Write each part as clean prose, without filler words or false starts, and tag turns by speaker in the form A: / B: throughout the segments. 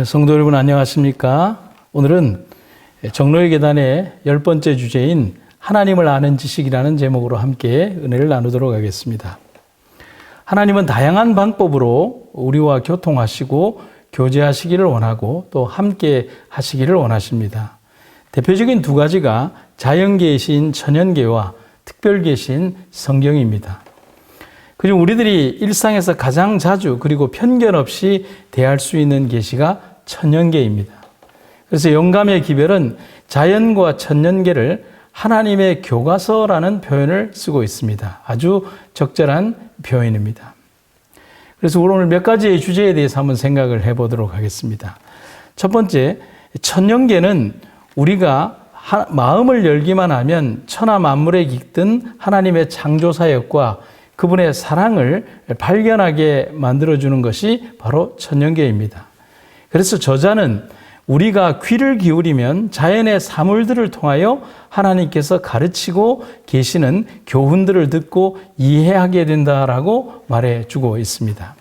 A: 성도 여러분 안녕하십니까? 오늘은 정로의 계단의 10번째 주제인 하나님을 아는 지식이라는 제목으로 함께 은혜를 나누도록 하겠습니다. 하나님은 다양한 방법으로 우리와 교통하시고 교제하시기를 원하고 또 함께 하시기를 원하십니다. 대표적인 두 가지가 자연계신 천연계와 특별계신 성경입니다. 그리고 우리들이 일상에서 가장 자주 그리고 편견 없이 대할 수 있는 계시가 천연계입니다. 그래서 영감의 기별은 자연과 천연계를 하나님의 교과서라는 표현을 쓰고 있습니다. 아주 적절한 표현입니다. 그래서 오늘 몇 가지의 주제에 대해서 한번 생각을 해보도록 하겠습니다. 첫 번째, 천연계는 우리가 마음을 열기만 하면 천하 만물에 깃든 하나님의 창조사역과 그분의 사랑을 발견하게 만들어주는 것이 바로 천연계입니다. 그래서 저자는 우리가 귀를 기울이면 자연의 사물들을 통하여 하나님께서 가르치고 계시는 교훈들을 듣고 이해하게 된다라고 말해주고 있습니다.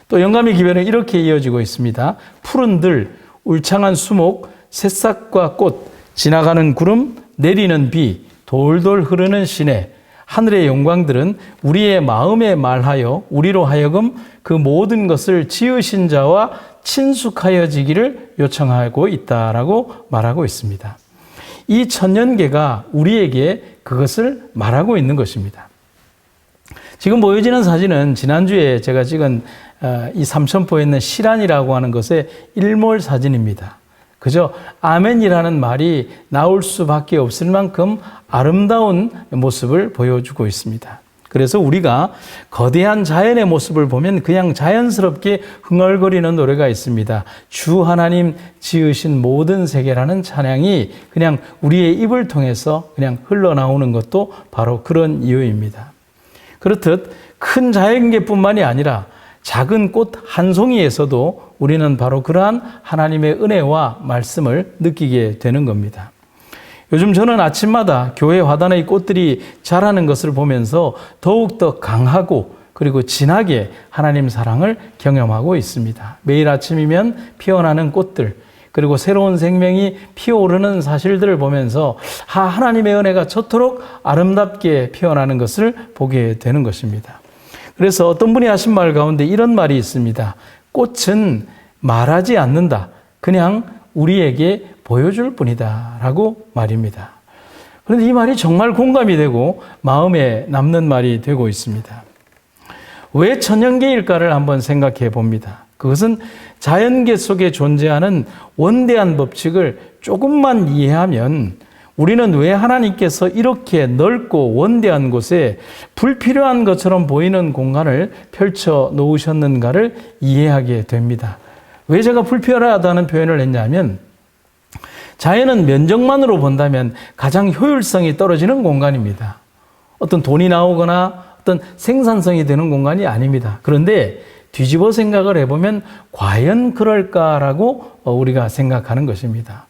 A: 또 영감의 기별은 이렇게 이어지고 있습니다. 푸른 들, 울창한 수목, 새싹과 꽃, 지나가는 구름, 내리는 비, 돌돌 흐르는 시내, 하늘의 영광들은 우리의 마음에 말하여 우리로 하여금 그 모든 것을 지으신 자와 친숙하여지기를 요청하고 있다라고 말하고 있습니다. 이 천연계가 우리에게 그것을 말하고 있는 것입니다. 지금 보여지는 사진은 지난주에 제가 찍은 이 삼천포에 있는 시란이라고 하는 것의 일몰 사진입니다. 그저 아멘이라는 말이 나올 수밖에 없을 만큼 아름다운 모습을 보여주고 있습니다. 그래서 우리가 거대한 자연의 모습을 보면 그냥 자연스럽게 흥얼거리는 노래가 있습니다. 주 하나님 지으신 모든 세계라는 찬양이 그냥 우리의 입을 통해서 그냥 흘러나오는 것도 바로 그런 이유입니다. 그렇듯 큰 자연계뿐만이 아니라 작은 꽃 한 송이에서도 우리는 바로 그러한 하나님의 은혜와 말씀을 느끼게 되는 겁니다. 요즘 저는 아침마다 교회 화단의 꽃들이 자라는 것을 보면서 더욱더 강하고 그리고 진하게 하나님 사랑을 경험하고 있습니다. 매일 아침이면 피어나는 꽃들, 그리고 새로운 생명이 피어오르는 사실들을 보면서 하나님의 은혜가 저토록 아름답게 피어나는 것을 보게 되는 것입니다. 그래서 어떤 분이 하신 말 가운데 이런 말이 있습니다. 꽃은 말하지 않는다. 그냥 우리에게 보여줄 뿐이다 라고 말입니다. 그런데 이 말이 정말 공감이 되고 마음에 남는 말이 되고 있습니다. 왜 천연계일까를 한번 생각해 봅니다. 그것은 자연계 속에 존재하는 원대한 법칙을 조금만 이해하면 우리는 왜 하나님께서 이렇게 넓고 원대한 곳에 불필요한 것처럼 보이는 공간을 펼쳐 놓으셨는가를 이해하게 됩니다. 왜 제가 불필요하다는 표현을 했냐면 자연은 면적만으로 본다면 가장 효율성이 떨어지는 공간입니다. 어떤 돈이 나오거나 어떤 생산성이 되는 공간이 아닙니다. 그런데 뒤집어 생각을 해보면 과연 그럴까라고 우리가 생각하는 것입니다.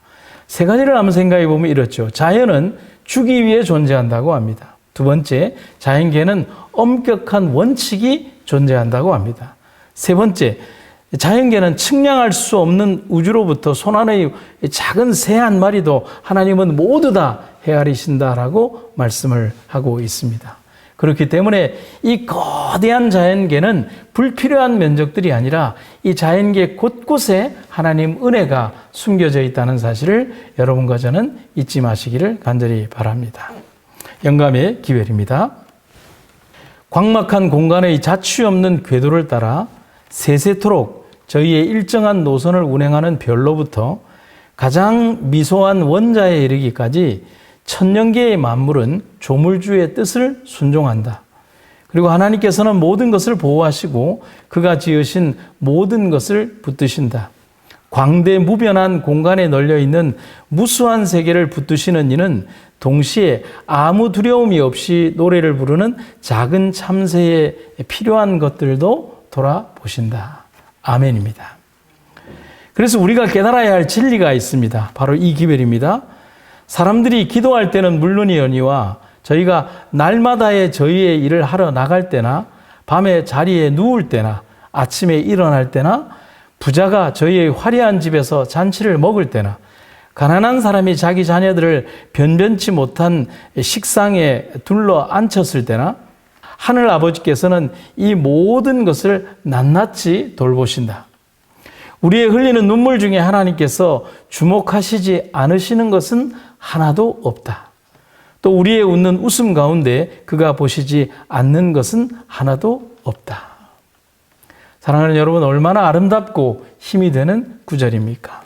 A: 세 가지를 한번 생각해 보면 이렇죠. 자연은 주기 위해 존재한다고 합니다. 두 번째, 자연계는 엄격한 원칙이 존재한다고 합니다. 세 번째, 자연계는 측량할 수 없는 우주로부터 손안의 작은 새 한 마리도 하나님은 모두 다 헤아리신다라고 말씀을 하고 있습니다. 그렇기 때문에 이 거대한 자연계는 불필요한 면적들이 아니라 이 자연계 곳곳에 하나님 은혜가 숨겨져 있다는 사실을 여러분과 저는 잊지 마시기를 간절히 바랍니다. 영감의 기별입니다. 광막한 공간의 자취 없는 궤도를 따라 세세토록 저희의 일정한 노선을 운행하는 별로부터 가장 미소한 원자에 이르기까지 천년계의 만물은 조물주의 뜻을 순종한다. 그리고 하나님께서는 모든 것을 보호하시고 그가 지으신 모든 것을 붙드신다. 광대무변한 공간에 널려있는 무수한 세계를 붙드시는 이는 동시에 아무 두려움이 없이 노래를 부르는 작은 참새에 필요한 것들도 돌아보신다. 아멘입니다. 그래서 우리가 깨달아야 할 진리가 있습니다. 바로 이 기별입니다. 사람들이 기도할 때는 물론이거니와 저희가 날마다의 저희의 일을 하러 나갈 때나 밤에 자리에 누울 때나 아침에 일어날 때나 부자가 저희의 화려한 집에서 잔치를 먹을 때나 가난한 사람이 자기 자녀들을 변변치 못한 식상에 둘러 앉혔을 때나 하늘 아버지께서는 이 모든 것을 낱낱이 돌보신다. 우리의 흘리는 눈물 중에 하나님께서 주목하시지 않으시는 것은 하나도 없다. 또 우리의 웃는 웃음 가운데 그가 보시지 않는 것은 하나도 없다. 사랑하는 여러분, 얼마나 아름답고 힘이 되는 구절입니까?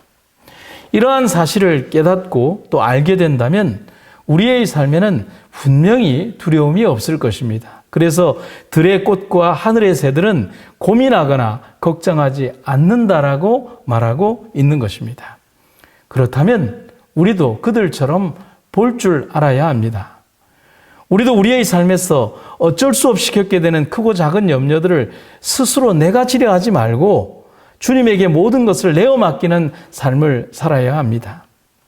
A: 이러한 사실을 깨닫고 또 알게 된다면 우리의 삶에는 분명히 두려움이 없을 것입니다. 그래서 들의 꽃과 하늘의 새들은 고민하거나 걱정하지 않는다라고 말하고 있는 것입니다. 그렇다면 우리도 그들처럼 볼 줄 알아야 합니다. 우리도 우리의 삶에서 어쩔 수 없이 겪게 되는 크고 작은 염려들을 스스로 내가 지려하지 말고 주님에게 모든 것을 내어 맡기는 삶을 살아야 합니다.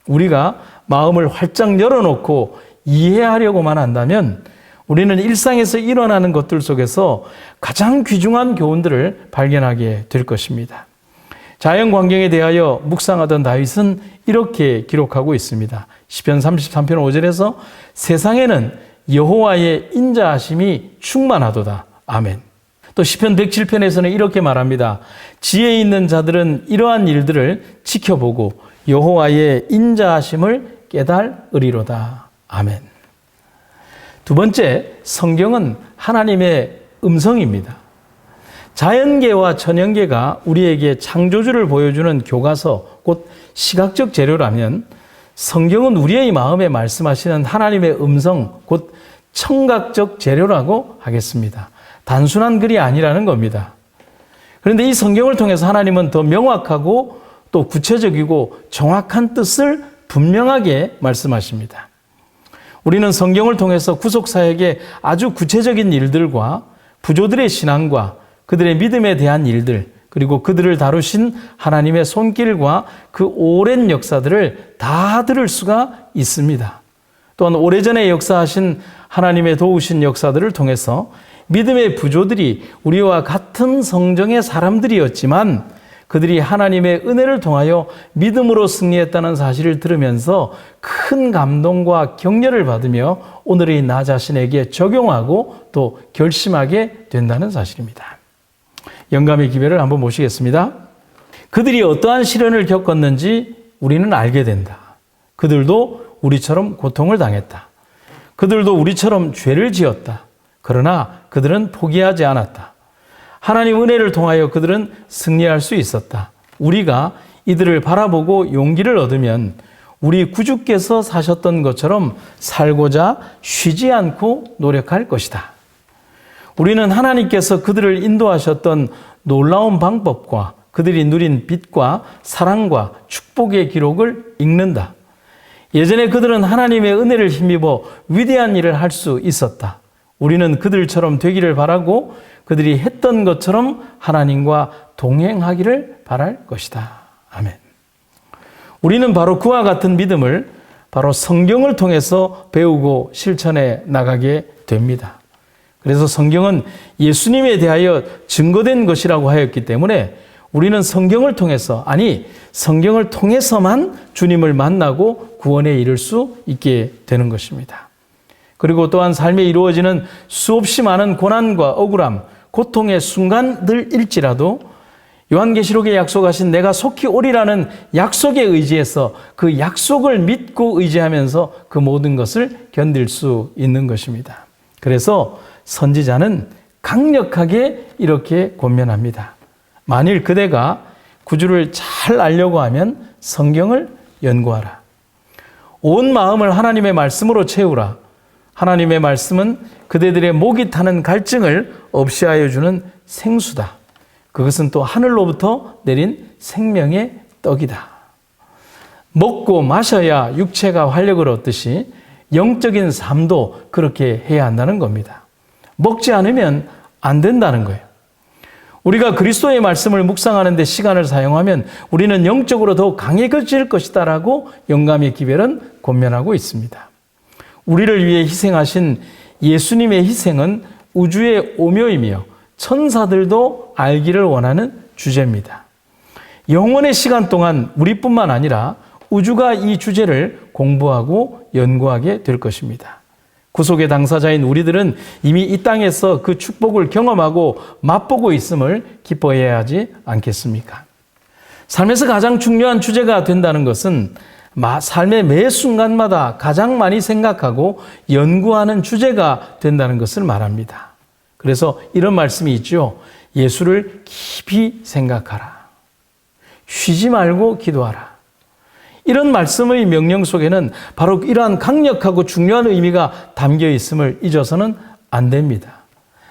A: 우리가 마음을 활짝 열어놓고 이해하려고만 한다면 우리는 일상에서 일어나는 것들 속에서 가장 귀중한 교훈들을 발견하게 될 것입니다. 자연 광경에 대하여 묵상하던 다윗은 이렇게 기록하고 있습니다. 시편 33편 5절에서 세상에는 여호와의 인자하심이 충만하도다. 아멘. 또 시편 107편에서는 이렇게 말합니다. 지혜 있는 자들은 이러한 일들을 지켜보고 여호와의 인자하심을 깨달으리로다. 아멘. 두 번째, 성경은 하나님의 음성입니다. 자연계와 천연계가 우리에게 창조주를 보여주는 교과서, 곧 시각적 재료라면 성경은 우리의 마음에 말씀하시는 하나님의 음성, 곧 청각적 재료라고 하겠습니다. 단순한 글이 아니라는 겁니다. 그런데 이 성경을 통해서 하나님은 더 명확하고 또 구체적이고 정확한 뜻을 분명하게 말씀하십니다. 우리는 성경을 통해서 구속사역의 아주 구체적인 일들과 부조들의 신앙과 그들의 믿음에 대한 일들, 그리고 그들을 다루신 하나님의 손길과 그 오랜 역사들을 다 들을 수가 있습니다. 또한 오래전에 역사하신 하나님의 도우신 역사들을 통해서 믿음의 부조들이 우리와 같은 성정의 사람들이었지만 그들이 하나님의 은혜를 통하여 믿음으로 승리했다는 사실을 들으면서 큰 감동과 격려를 받으며 오늘의 나 자신에게 적용하고 또 결심하게 된다는 사실입니다. 영감의 기별을 한번 모시겠습니다. 그들이 어떠한 시련을 겪었는지 우리는 알게 된다. 그들도 우리처럼 고통을 당했다. 그들도 우리처럼 죄를 지었다. 그러나 그들은 포기하지 않았다. 하나님 은혜를 통하여 그들은 승리할 수 있었다. 우리가 이들을 바라보고 용기를 얻으면 우리 구주께서 사셨던 것처럼 살고자 쉬지 않고 노력할 것이다. 우리는 하나님께서 그들을 인도하셨던 놀라운 방법과 그들이 누린 빛과 사랑과 축복의 기록을 읽는다. 예전에 그들은 하나님의 은혜를 힘입어 위대한 일을 할 수 있었다. 우리는 그들처럼 되기를 바라고 그들이 했던 것처럼 하나님과 동행하기를 바랄 것이다. 아멘. 우리는 바로 그와 같은 믿음을 바로 성경을 통해서 배우고 실천해 나가게 됩니다. 그래서 성경은 예수님에 대하여 증거된 것이라고 하였기 때문에 우리는 성경을 통해서, 아니 성경을 통해서만 주님을 만나고 구원에 이를 수 있게 되는 것입니다. 그리고 또한 삶에 이루어지는 수없이 많은 고난과 억울함, 고통의 순간들일지라도 요한계시록에 약속하신 내가 속히 오리라는 약속에 의지해서 그 약속을 믿고 의지하면서 그 모든 것을 견딜 수 있는 것입니다. 그래서 선지자는 강력하게 이렇게 권면합니다. 만일 그대가 구주를 잘 알려고 하면 성경을 연구하라. 온 마음을 하나님의 말씀으로 채우라. 하나님의 말씀은 그대들의 목이 타는 갈증을 없애하여 주는 생수다. 그것은 또 하늘로부터 내린 생명의 떡이다. 먹고 마셔야 육체가 활력을 얻듯이 영적인 삶도 그렇게 해야 한다는 겁니다. 먹지 않으면 안 된다는 거예요. 우리가 그리스도의 말씀을 묵상하는 데 시간을 사용하면 우리는 영적으로 더욱 강해질 것이다라고 영감의 기별은 권면하고 있습니다. 우리를 위해 희생하신 예수님의 희생은 우주의 오묘이며 천사들도 알기를 원하는 주제입니다. 영원의 시간 동안 우리뿐만 아니라 우주가 이 주제를 공부하고 연구하게 될 것입니다. 구속의 당사자인 우리들은 이미 이 땅에서 그 축복을 경험하고 맛보고 있음을 기뻐해야 하지 않겠습니까? 삶에서 가장 중요한 주제가 된다는 것은 삶의 매 순간마다 가장 많이 생각하고 연구하는 주제가 된다는 것을 말합니다. 그래서 이런 말씀이 있죠. 예수를 깊이 생각하라. 쉬지 말고 기도하라. 이런 말씀의 명령 속에는 바로 이러한 강력하고 중요한 의미가 담겨 있음을 잊어서는 안 됩니다.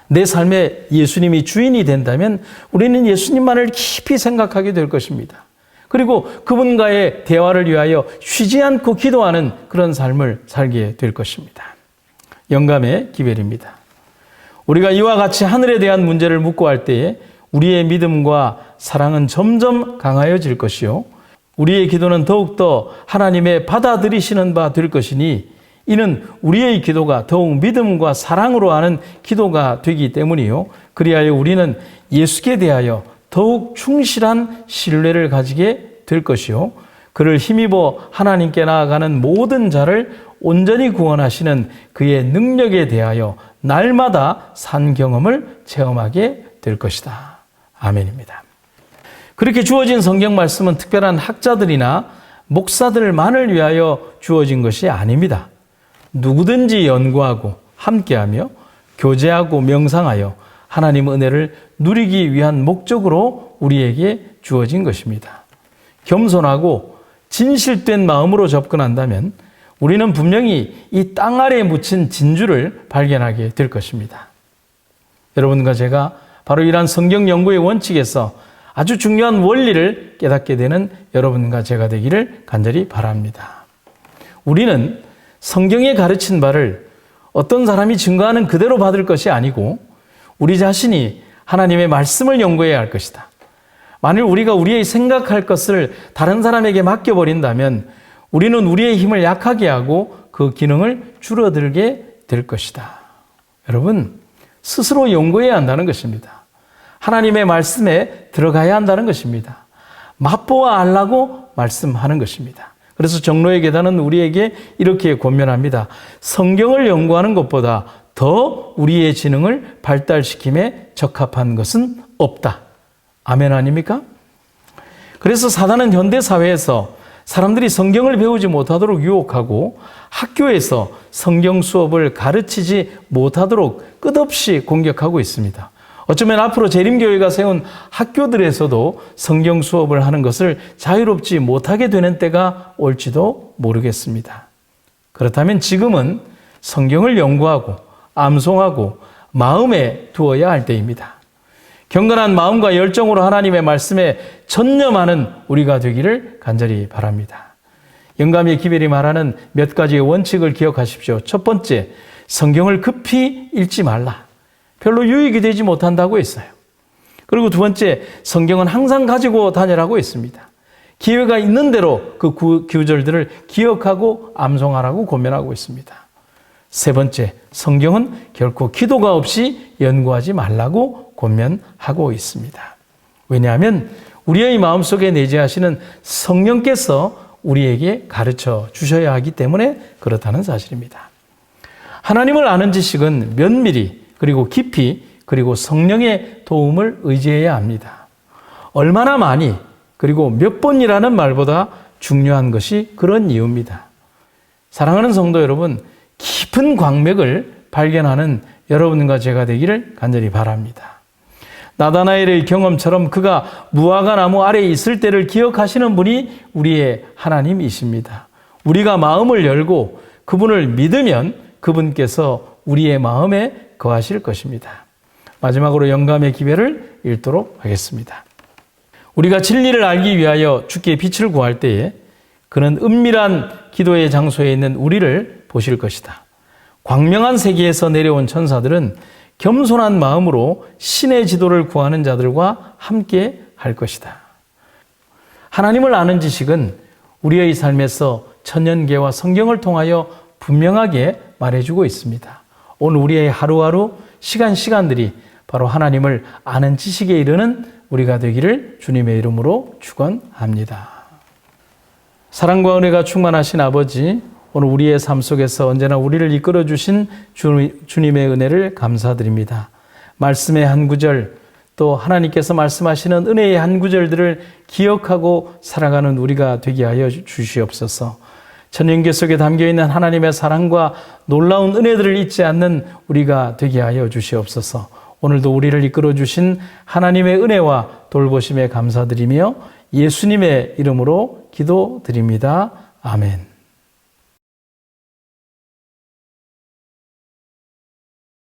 A: 내 삶에 예수님이 주인이 된다면 우리는 예수님만을 깊이 생각하게 될 것입니다. 그리고 그분과의 대화를 위하여 쉬지 않고 기도하는 그런 삶을 살게 될 것입니다. 영감의 기별입니다. 우리가 이와 같이 하늘에 대한 문제를 묻고 할 때에 우리의 믿음과 사랑은 점점 강하여질 것이요. 우리의 기도는 더욱더 하나님의 받아들이시는 바 될 것이니 이는 우리의 기도가 더욱 믿음과 사랑으로 하는 기도가 되기 때문이요. 그리하여 우리는 예수께 대하여 더욱 충실한 신뢰를 가지게 될 것이요. 그를 힘입어 하나님께 나아가는 모든 자를 온전히 구원하시는 그의 능력에 대하여 날마다 산 경험을 체험하게 될 것이다. 아멘입니다. 그렇게 주어진 성경 말씀은 특별한 학자들이나 목사들만을 위하여 주어진 것이 아닙니다. 누구든지 연구하고 함께하며 교제하고 명상하여 하나님 은혜를 누리기 위한 목적으로 우리에게 주어진 것입니다. 겸손하고 진실된 마음으로 접근한다면 우리는 분명히 이 땅 아래에 묻힌 진주를 발견하게 될 것입니다. 여러분과 제가 바로 이러한 성경 연구의 원칙에서 아주 중요한 원리를 깨닫게 되는 여러분과 제가 되기를 간절히 바랍니다. 우리는 성경에 가르친 바를 어떤 사람이 증거하는 그대로 받을 것이 아니고 우리 자신이 하나님의 말씀을 연구해야 할 것이다. 만일 우리가 우리의 생각할 것을 다른 사람에게 맡겨버린다면 우리는 우리의 힘을 약하게 하고 그 기능을 줄어들게 될 것이다. 여러분, 스스로 연구해야 한다는 것입니다. 하나님의 말씀에 들어가야 한다는 것입니다. 맛보아 알라고 말씀하는 것입니다. 그래서 정로의 계단은 우리에게 이렇게 권면합니다. 성경을 연구하는 것보다 더 우리의 지능을 발달시킴에 적합한 것은 없다. 아멘 아닙니까? 그래서 사단은 현대 사회에서 사람들이 성경을 배우지 못하도록 유혹하고 학교에서 성경 수업을 가르치지 못하도록 끝없이 공격하고 있습니다. 어쩌면 앞으로 재림교회가 세운 학교들에서도 성경 수업을 하는 것을 자유롭지 못하게 되는 때가 올지도 모르겠습니다. 그렇다면 지금은 성경을 연구하고 암송하고 마음에 두어야 할 때입니다. 경건한 마음과 열정으로 하나님의 말씀에 전념하는 우리가 되기를 간절히 바랍니다. 영감의 기별이 말하는 몇 가지의 원칙을 기억하십시오. 첫 번째, 성경을 급히 읽지 말라. 별로 유익이 되지 못한다고 했어요. 그리고 두 번째, 성경은 항상 가지고 다니라고 했습니다. 기회가 있는 대로 그 구절들을 기억하고 암송하라고 권면하고 있습니다. 세 번째, 성경은 결코 기도가 없이 연구하지 말라고 권면하고 있습니다. 왜냐하면 우리의 마음속에 내재하시는 성령께서 우리에게 가르쳐 주셔야 하기 때문에 그렇다는 사실입니다. 하나님을 아는 지식은 면밀히 그리고 깊이 그리고 성령의 도움을 의지해야 합니다. 얼마나 많이 그리고 몇 번이라는 말보다 중요한 것이 그런 이유입니다. 사랑하는 성도 여러분, 깊은 광맥을 발견하는 여러분과 제가 되기를 간절히 바랍니다. 나다나엘의 경험처럼 그가 무화과 나무 아래에 있을 때를 기억하시는 분이 우리의 하나님이십니다. 우리가 마음을 열고 그분을 믿으면 그분께서 우리의 마음에 거하실 것입니다. 마지막으로 영감의 기별을 읽도록 하겠습니다. 우리가 진리를 알기 위하여 주께 빛을 구할 때에 그는 은밀한 기도의 장소에 있는 우리를 보실 것이다. 광명한 세계에서 내려온 천사들은 겸손한 마음으로 신의 지도를 구하는 자들과 함께 할 것이다. 하나님을 아는 지식은 우리의 삶에서 천년계와 성경을 통하여 분명하게 말해주고 있습니다. 오늘 우리의 하루하루 시간들이 바로 하나님을 아는 지식에 이르는 우리가 되기를 주님의 이름으로 축원합니다. 사랑과 은혜가 충만하신 아버지, 오늘 우리의 삶 속에서 언제나 우리를 이끌어 주신 주님의 은혜를 감사드립니다. 말씀의 한 구절, 또 하나님께서 말씀하시는 은혜의 한 구절들을 기억하고 살아가는 우리가 되게 하여 주시옵소서. 천연계 속에 담겨있는 하나님의 사랑과 놀라운 은혜들을 잊지 않는 우리가 되게 하여 주시옵소서. 오늘도 우리를 이끌어 주신 하나님의 은혜와 돌보심에 감사드리며 예수님의 이름으로 기도드립니다. 아멘.